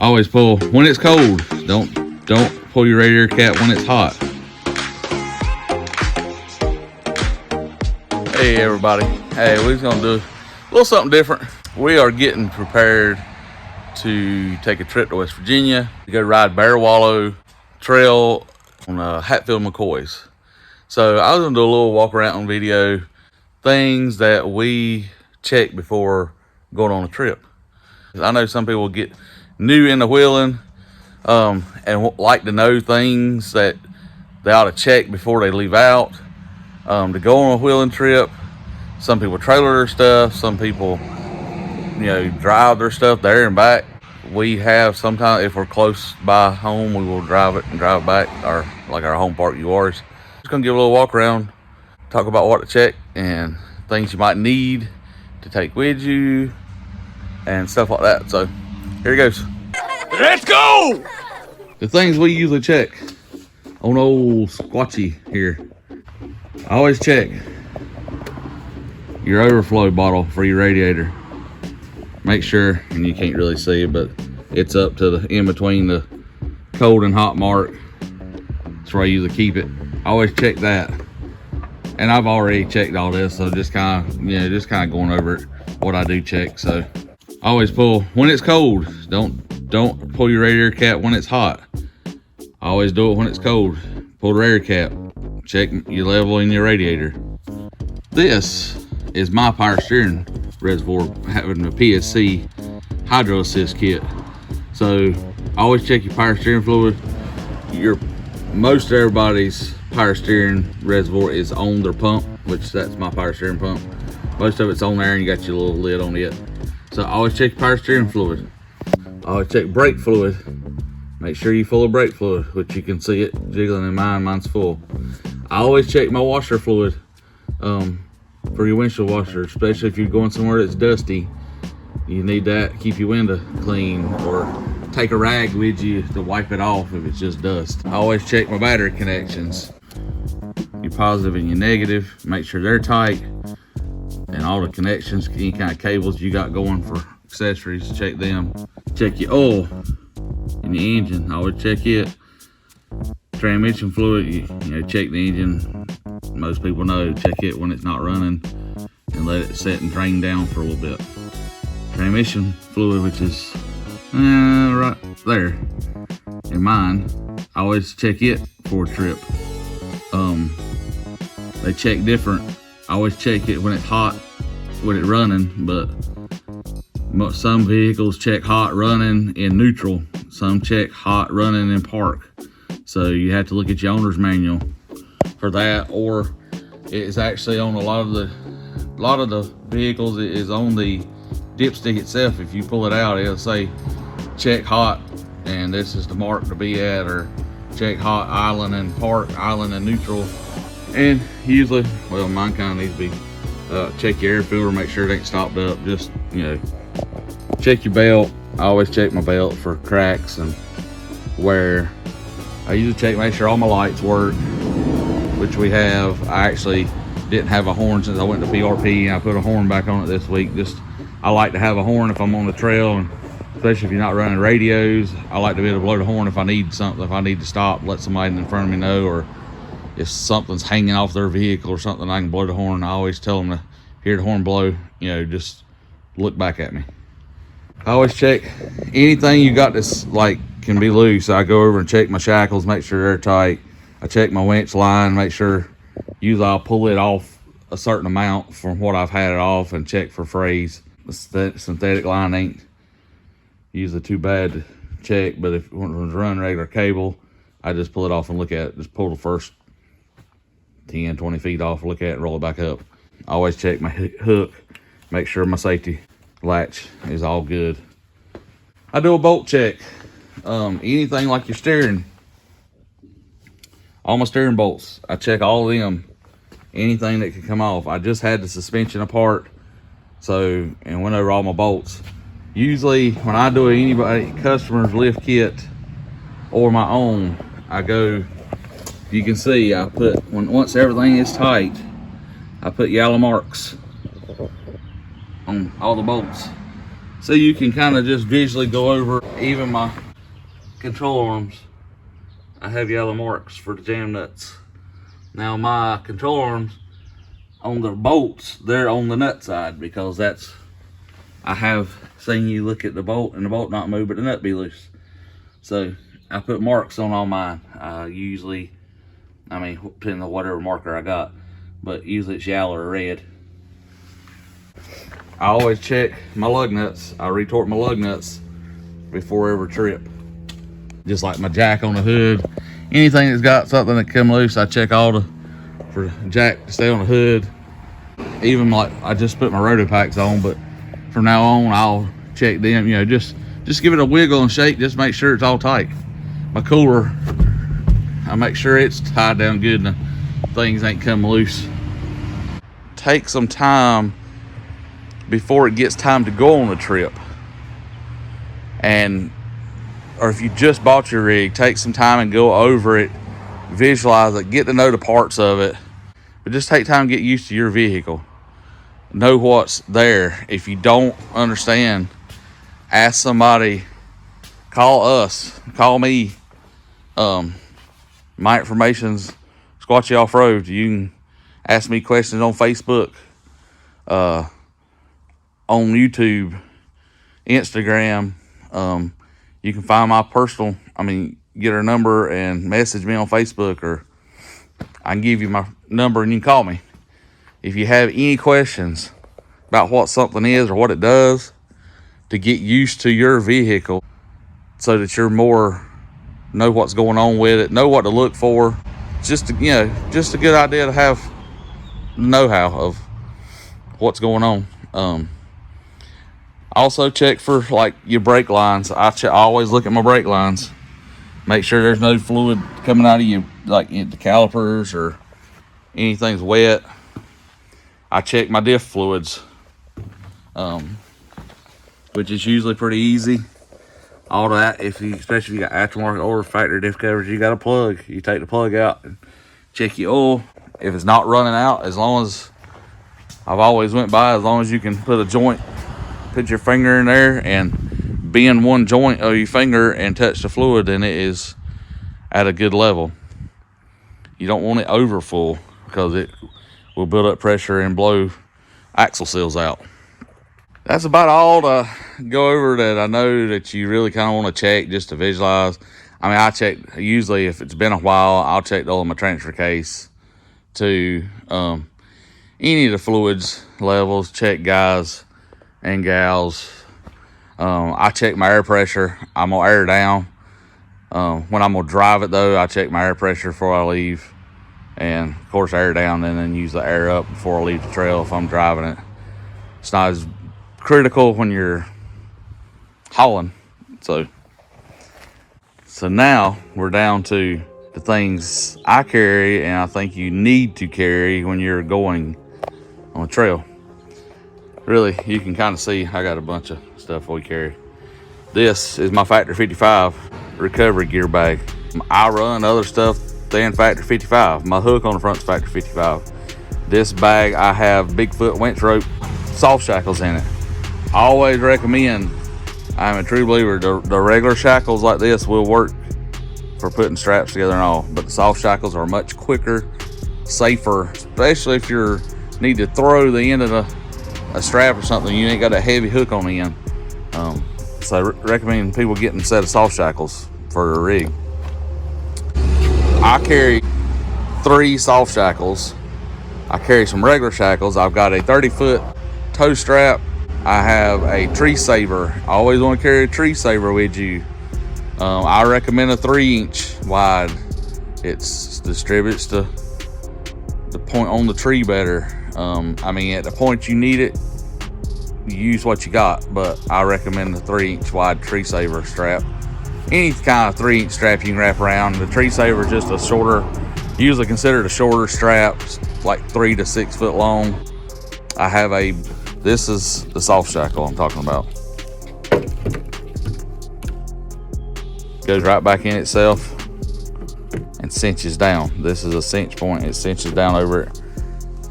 Always pull when it's cold. Don't pull your radiator cap when it's hot. Hey everybody. Hey, we're gonna do a little something different. We are getting prepared to take a trip to West Virginia to go ride Bear Wallow Trail on Hatfield McCoy's. So I was gonna do a little walk around video, things that we check before going on a trip. I know some people get new into wheeling and like to know things that they ought to check before they leave out to go on a wheeling trip. Some people trailer their stuff, some people drive their stuff there and back. We have sometimes, if we're close by home, we will drive it and drive back, our home park URs. Just gonna give a little walk around, talk about what to check and things you might need to take with you and stuff like that. So here it goes. Let's go! The things we usually check on old Squatchy here. I always check your overflow bottle for your radiator. Make sure, and you can't really see it, but it's up to the in between the cold and hot mark. That's where I usually keep it. I always check that. And I've already checked all this, so just kind of going over it, what I do check. So I always pull when it's cold. Don't pull your radiator cap when it's hot. I always do it when it's cold. Pull the radiator cap. Check your level in your radiator. This is my power steering reservoir having a PSC hydro assist kit. So I always check your power steering fluid. Most everybody's power steering reservoir is on their pump, which that's my power steering pump. Most of it's on there and you got your little lid on it. So I always check power steering fluid. I always check brake fluid. Make sure you're full of brake fluid, which you can see it jiggling in mine's full. I always check my washer fluid for your windshield washer, especially if you're going somewhere that's dusty. You need that, keep your window clean, or take a rag with you to wipe it off if it's just dust. I always check my battery connections. Your positive and your negative, make sure they're tight, and all the connections, any kind of cables you got going for accessories, check them. Check your oil in your engine, I always check it. Transmission fluid, you check the engine. Most people know, check it when it's not running and let it set and drain down for a little bit. Transmission fluid, which is right there in mine, I always check it for a trip. They check different. I always check it when it's hot with it running, but some vehicles check hot running in neutral. Some check hot running in park. So you have to look at your owner's manual for that, or it's actually on a lot of the vehicles. It is on the dipstick itself. If you pull it out, it'll say check hot, and this is the mark to be at, or check hot island and park, island and neutral. And usually, well, mine kind of needs to be check your air filter, make sure it ain't stopped up. Just check your belt. I always check my belt for cracks and wear. I usually check, make sure all my lights work, which we have. I actually didn't have a horn since I went to PRP, and I put a horn back on it this week. I like to have a horn if I'm on the trail, and especially if you're not running radios. I like to be able to blow the horn if I need something, if I need to stop, let somebody in front of me know, or if something's hanging off their vehicle or something, I can blow the horn. I always tell them to hear the horn blow, just look back at me. I always check anything you got that's can be loose. I go over and check my shackles, make sure they're tight. I check my winch line, make sure, usually I'll pull it off a certain amount from what I've had it off, and check for frays. The synthetic line ain't usually too bad to check, but if it was running regular cable, I just pull it off and look at it. Just pull the first 10, 20 feet off, look at it, and roll it back up. I always check my hook, make sure my safety latch is all good. I do a bolt check. Anything like your steering, all my steering bolts, I check all of them. Anything that could come off. I just had the suspension apart, and went over all my bolts. Usually when I do anybody customer's lift kit or my own, I go, you can see I put, once everything is tight, I put yellow marks on all the bolts. So you can kind of just visually go over even my control arms. I have yellow marks for the jam nuts. Now my control arms on the bolts, they're on the nut side because that's, I have seen you look at the bolt and the bolt not move, but the nut be loose. So I put marks on all mine. Usually, I mean, depending on whatever marker I got, but usually it's yellow or red. I always check my lug nuts. I retort my lug nuts before every trip. Just like my jack on the hood. Anything that's got something that come loose, I check all for jack to stay on the hood. Even like I just put my roto packs on, but from now on I'll check them. You know, just give it a wiggle and shake. Just make sure it's all tight. My cooler, I make sure it's tied down good and the things ain't come loose. Take some time before it gets time to go on the trip, or if you just bought your rig, take some time and go over it, visualize it, get to know the parts of it, but just take time to get used to your vehicle. Know what's there. If you don't understand, ask somebody, call us, call me. My information's Squatchy Off-Road. You can ask me questions on Facebook, on YouTube, Instagram. You can find my personal, get her number and message me on Facebook, or I can give you my number and you can call me. If you have any questions about what something is or what it does, to get used to your vehicle so that you're know what's going on with it, know what to look for. Just a good idea to have know-how of what's going on. Also check for like your brake lines. I always look at my brake lines, make sure there's no fluid coming out of you, like the calipers or anything's wet. I check my diff fluids, which is usually pretty easy. All that, especially if you got aftermarket or factory diff covers, you got a plug. You take the plug out and check your oil. If it's not running out, as long as you can put a joint, put your finger in there and bend one joint of your finger and touch the fluid, then it is at a good level. You don't want it over full because it will build up pressure and blow axle seals out. That's about all to go over that I know that you really kind of want to check just to visualize. I check, usually if it's been a while, I'll check the oil in my transfer case to any of the fluids levels, check guys and gals. I check my air pressure. I'm gonna air down. When I'm gonna drive it though, I check my air pressure before I leave, and of course air down and then use the air up before I leave the trail if I'm driving it. It's not as critical when you're hauling. So now we're down to the things I carry and I think you need to carry when you're going on a trail. Really, you can kind of see I got a bunch of stuff we carry. This is my Factory 55 recovery gear bag. I run other stuff than Factory 55. My hook on the front's Factory 55. This bag, I have Bigfoot winch rope soft shackles in it. I always recommend, I'm a true believer, the regular shackles like this will work for putting straps together and all, but the soft shackles are much quicker, safer, especially if you need to throw the end of a strap or something. You ain't got a heavy hook on the end. So I recommend people getting a set of soft shackles for a rig. I carry 3 soft shackles. I carry some regular shackles. I've got a 30-foot toe strap. I have a tree saver. I always want to carry a tree saver with you. I recommend a 3-inch wide. It distributes the point on the tree better. At the point you need it, you use what you got, but I recommend the 3-inch wide tree saver strap. Any kind of 3-inch strap you can wrap around. The tree saver is just a shorter, usually considered a shorter strap, like 3 to 6 foot long. This is the soft shackle I'm talking about. Goes right back in itself and cinches down. This is a cinch point. It cinches down over it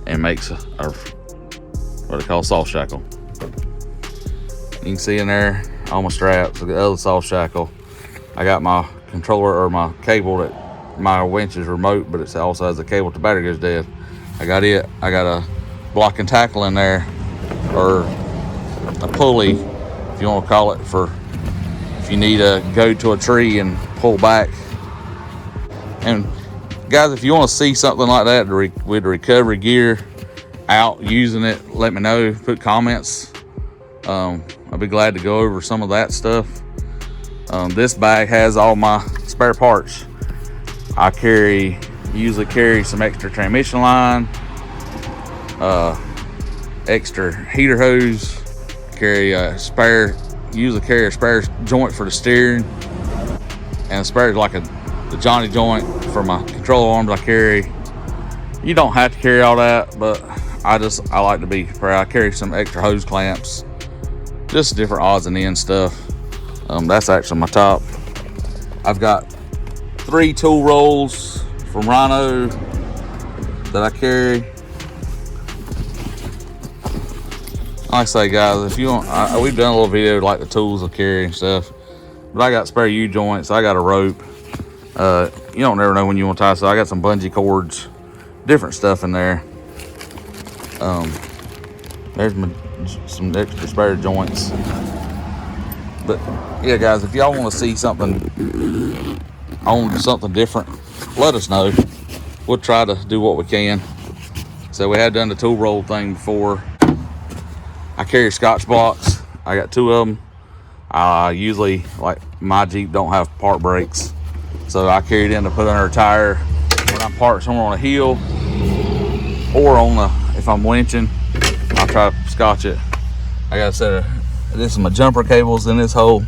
and makes what they call soft shackle. You can see in there all my straps, the other soft shackle. I got my controller or my cable that my winch is remote, but it also has a cable if the battery goes dead. I got it. I got a block and tackle in there, or a pulley, if you want to call it, for if you need to go to a tree and pull back. And guys, if you want to see something like that with recovery gear out using it, let me know. Put comments. I'll be glad to go over some of that stuff. This bag has all my spare parts. I usually carry some extra transmission line, extra heater hose, usually carry a spare joint for the steering, and a spare like the Johnny joint for my control arms I carry. You don't have to carry all that, but I like to be prepared. I carry some extra hose clamps, just different odds and ends stuff. That's actually my top. I've got 3 tool rolls from Rhino that I carry. Like I say, guys, if you want, we've done a little video like the tools I carry and stuff, but I got spare U-joints, I got a rope. You don't never know when you want to tie, so I got some bungee cords, different stuff in there. There's some extra spare joints. But yeah, guys, if y'all want to see something different, let us know. We'll try to do what we can. So we had done the tool roll thing before. I carry Scotch blocks. I got 2 of them. I usually, like, my Jeep don't have park brakes, so I carry it in to put under a tire when I'm parked somewhere on a hill, or if I'm winching, I'll try to scotch it. I got a set of, this is my jumper cables in this little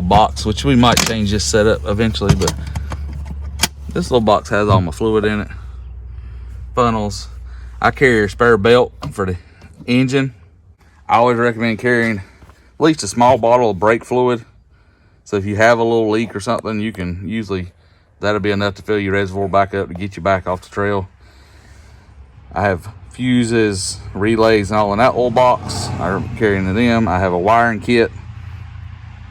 box, which we might change this setup eventually, but this little box has all my fluid in it. Funnels. I carry a spare belt for the engine. I always recommend carrying at least a small bottle of brake fluid. So if you have a little leak or something, you can that'll be enough to fill your reservoir back up to get you back off the trail. I have fuses, relays, and all in that little box. I'm carrying them. I have a wiring kit.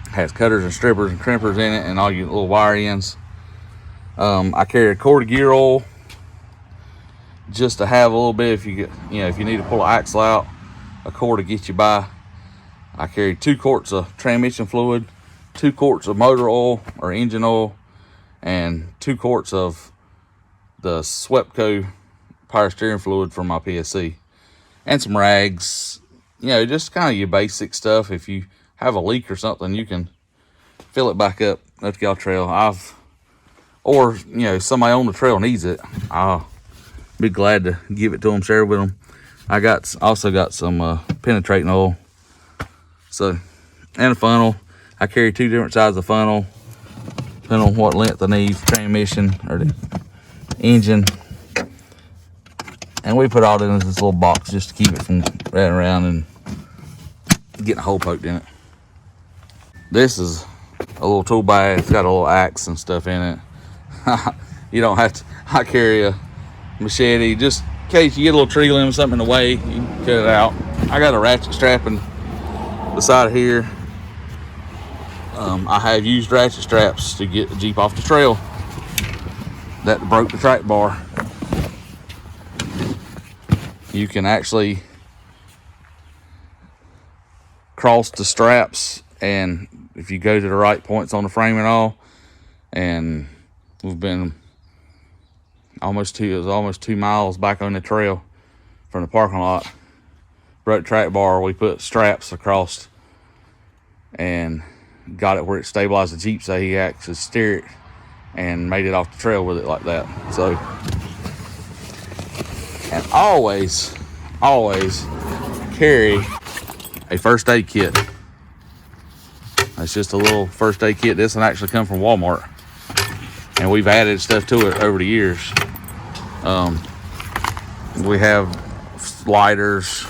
It has cutters and strippers and crimpers in it, and all your little wire ends. I carry a quart of gear oil just to have a little bit if you need to pull an axle out, a quart to get you by. I carry 2 quarts of transmission fluid, 2 quarts of motor oil or engine oil, and 2 quarts of the Swepco power steering fluid for my PSC, and some rags. Just kind of your basic stuff. If you have a leak or something, you can fill it back up at y'all trail. Or somebody on the trail needs it, I'll be glad to give it to them, share it with them. I also got some penetrating oil, and a funnel. I carry 2 different sizes of funnel, depending on what length I need for transmission or the engine. And we put all in this little box just to keep it from running around and getting a hole poked in it. This is a little tool bag. It's got a little axe and stuff in it. You don't have to. I carry a machete just in case you get a little tree limb or something in the way, you can cut it out. I got a ratchet strap in the side here. I have used ratchet straps to get the Jeep off the trail that broke the track bar. You can actually cross the straps, and if you go to the right points on the frame and all, and we've been almost 2 miles back on the trail from the parking lot. Broke the track bar, we put straps across and got it where it stabilized the Jeep so he actually steer it and made it off the trail with it like that. So, and always carry a first aid kit. It's just a little first aid kit. This one actually come from Walmart, and we've added stuff to it over the years. We have lighters,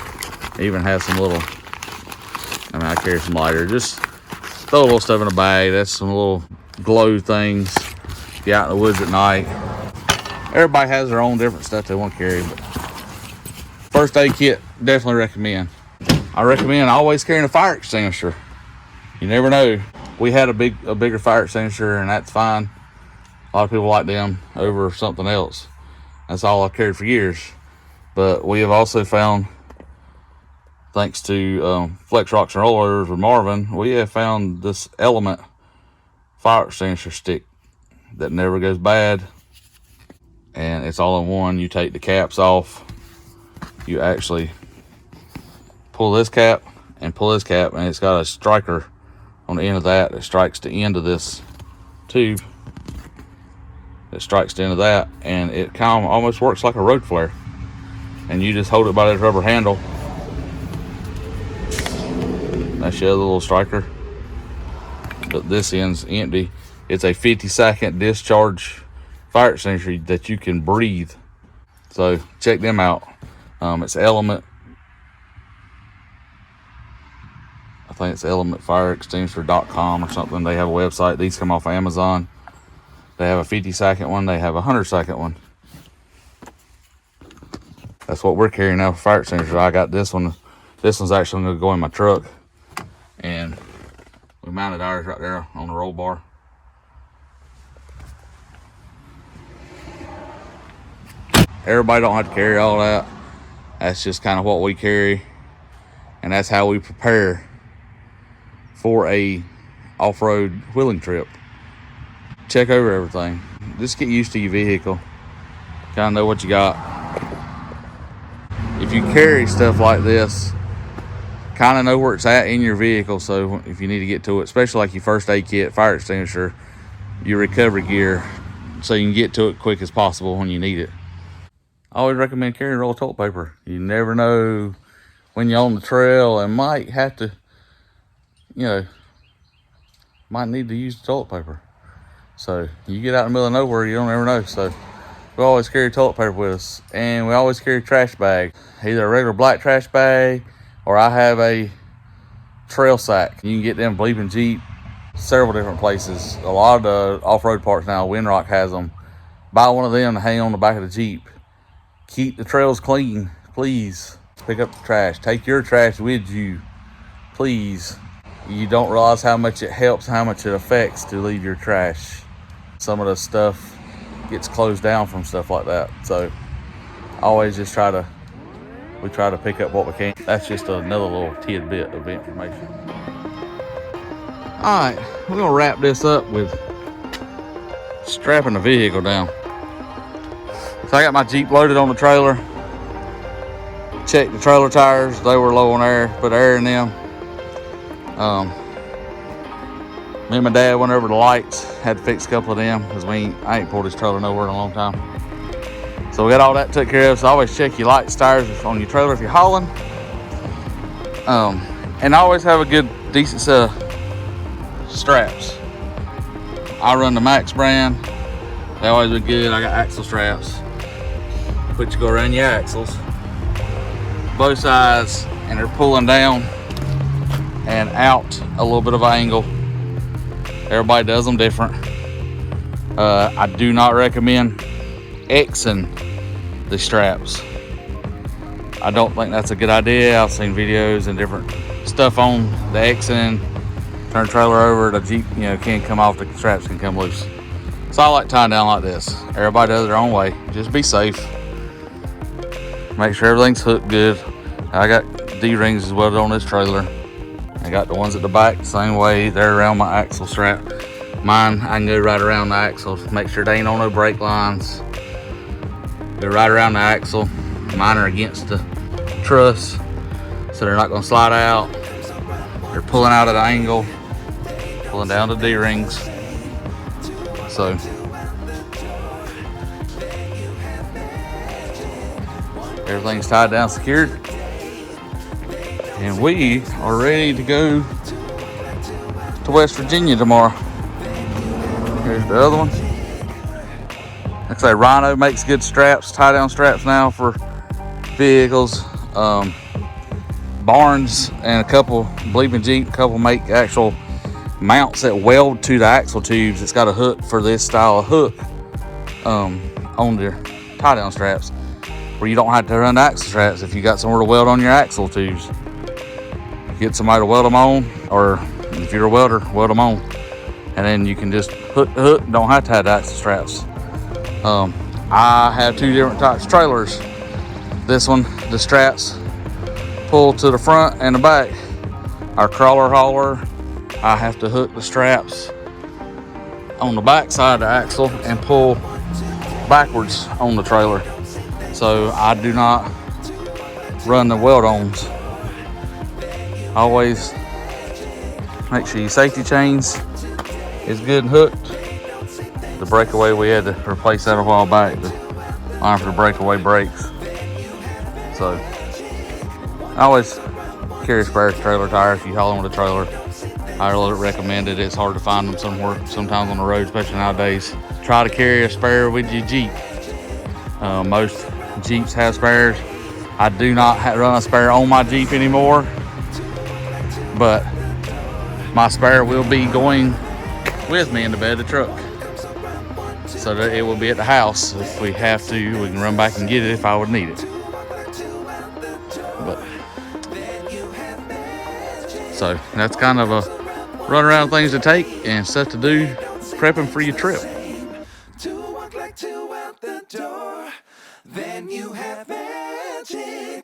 even have some little, I carry some lighter. Just throw a little stuff in a bag. That's some little glow things. If you're out in the woods at night. Everybody has their own different stuff they want to carry, but first aid kit, definitely recommend. I recommend always carrying a fire extinguisher. You never know. We had a bigger fire extinguisher, and that's fine. A lot of people like them over something else. That's all I carried for years. But we have also found, thanks to Flex Rocks and Rollers with Marvin, we have found this Element fire extinguisher stick that never goes bad. And it's all in one. You take the caps off. You actually pull this cap and pull this cap, and it's got a striker on the end of that strikes the end of this tube. It strikes the end of that, and it kind of almost works like a road flare. And you just hold it by this rubber handle. That's your other little striker. But this end's empty. It's a 50-second discharge fire extinguisher that you can breathe. So check them out. It's Element. I think it's elementfireextinguisher.com or something. They have a website. These come off of Amazon. They have a 50-second one. They have a 100-second one. That's what we're carrying now for fire extinguisher. I got this one. This one's actually going to go in my truck. And we mounted ours right there on the roll bar. Everybody don't have to carry all that. That's just kind of what we carry. And that's how we prepare for a off-road wheeling trip. Check over everything. Just get used to your vehicle. Kind of know what you got. If you carry stuff like this, kind of know where it's at in your vehicle. So if you need to get to it, especially like your first aid kit, fire extinguisher, your recovery gear, so you can get to it quick as possible when you need it. I always recommend carrying a roll of toilet paper. You never know when you're on the trail and might have to, might need to use the toilet paper. So you get out in the middle of nowhere, you don't ever know. So we always carry toilet paper with us. And we always carry a trash bag, either a regular black trash bag, or I have a trail sack. You can get them bleeping Jeep several different places. A lot of the off-road parks now, Windrock has them. Buy one of them to hang on the back of the Jeep. Keep the trails clean, please. Pick up the trash. Take your trash with you, please. You don't realize how much it helps, how much it affects to leave your trash. Some of the stuff gets closed down from stuff like that. So always just we try to pick up what we can. That's just another little tidbit of information. All right, we're gonna wrap this up with strapping the vehicle down. So I got my Jeep loaded on the trailer. Checked the trailer tires, they were low on air, put air in them. Me and my dad went over the lights, had to fix a couple of them because I ain't pulled this trailer nowhere in a long time. So we got all that took care of. So always check your lights, tires on your trailer if you're hauling. And always have a good, decent set of straps. I run the Max brand. They always look good. I got axle straps. Put you go around your axles, both sides, and they're pulling down and out a little bit of an angle. Everybody does them different. I do not recommend Xing the straps. I don't think that's a good idea. I've seen videos and different stuff on the Xing. Turn the trailer over, the Jeep, can't come off, the straps can come loose. So I like tying down like this. Everybody does it their own way. Just be safe. Make sure everything's hooked good. I got D-rings as well on this trailer. I got the ones at the back the same way. They're around my axle strap. Mine, I can go right around the axle. Make sure they ain't on no brake lines. Go right around the axle. Mine are against the truss, so they're not gonna slide out. They're pulling out at an angle, pulling down the D-rings. So everything's tied down, secured, and we are ready to go to West Virginia tomorrow. Here's the other one. Like I say, Rhino makes good straps, tie down straps now for vehicles. Barnes and a couple, Bleeping Jeep, a couple make actual mounts that weld to the axle tubes. It's got a hook for this style of hook on their tie down straps, where you don't have to run the axle straps if you got somewhere to weld on your axle tubes. get somebody to weld them on, or if you're a welder, weld them on. And then you can just hook the hook, don't have to have axle straps. I have 2 different types of trailers. This one, the straps pull to the front and the back. Our crawler hauler, I have to hook the straps on the back side of the axle and pull backwards on the trailer. So I do not run the weld-ons. Always make sure your safety chains is good and hooked. The breakaway, we had to replace that a while back, the line for the breakaway brakes. So I always carry a spare trailer tire if you haul with a trailer. I really recommend it. It's hard to find them sometimes on the road, especially nowadays. Try to carry a spare with your Jeep. Most Jeeps have spares. I do not run a spare on my Jeep anymore, but my spare will be going with me in the bed of the truck, so that it will be at the house. If we have to, we can run back and get it if I would need it. But so that's kind of a run around things to take and stuff to do prepping for your trip. To walk like 2 out the door, then you have magic.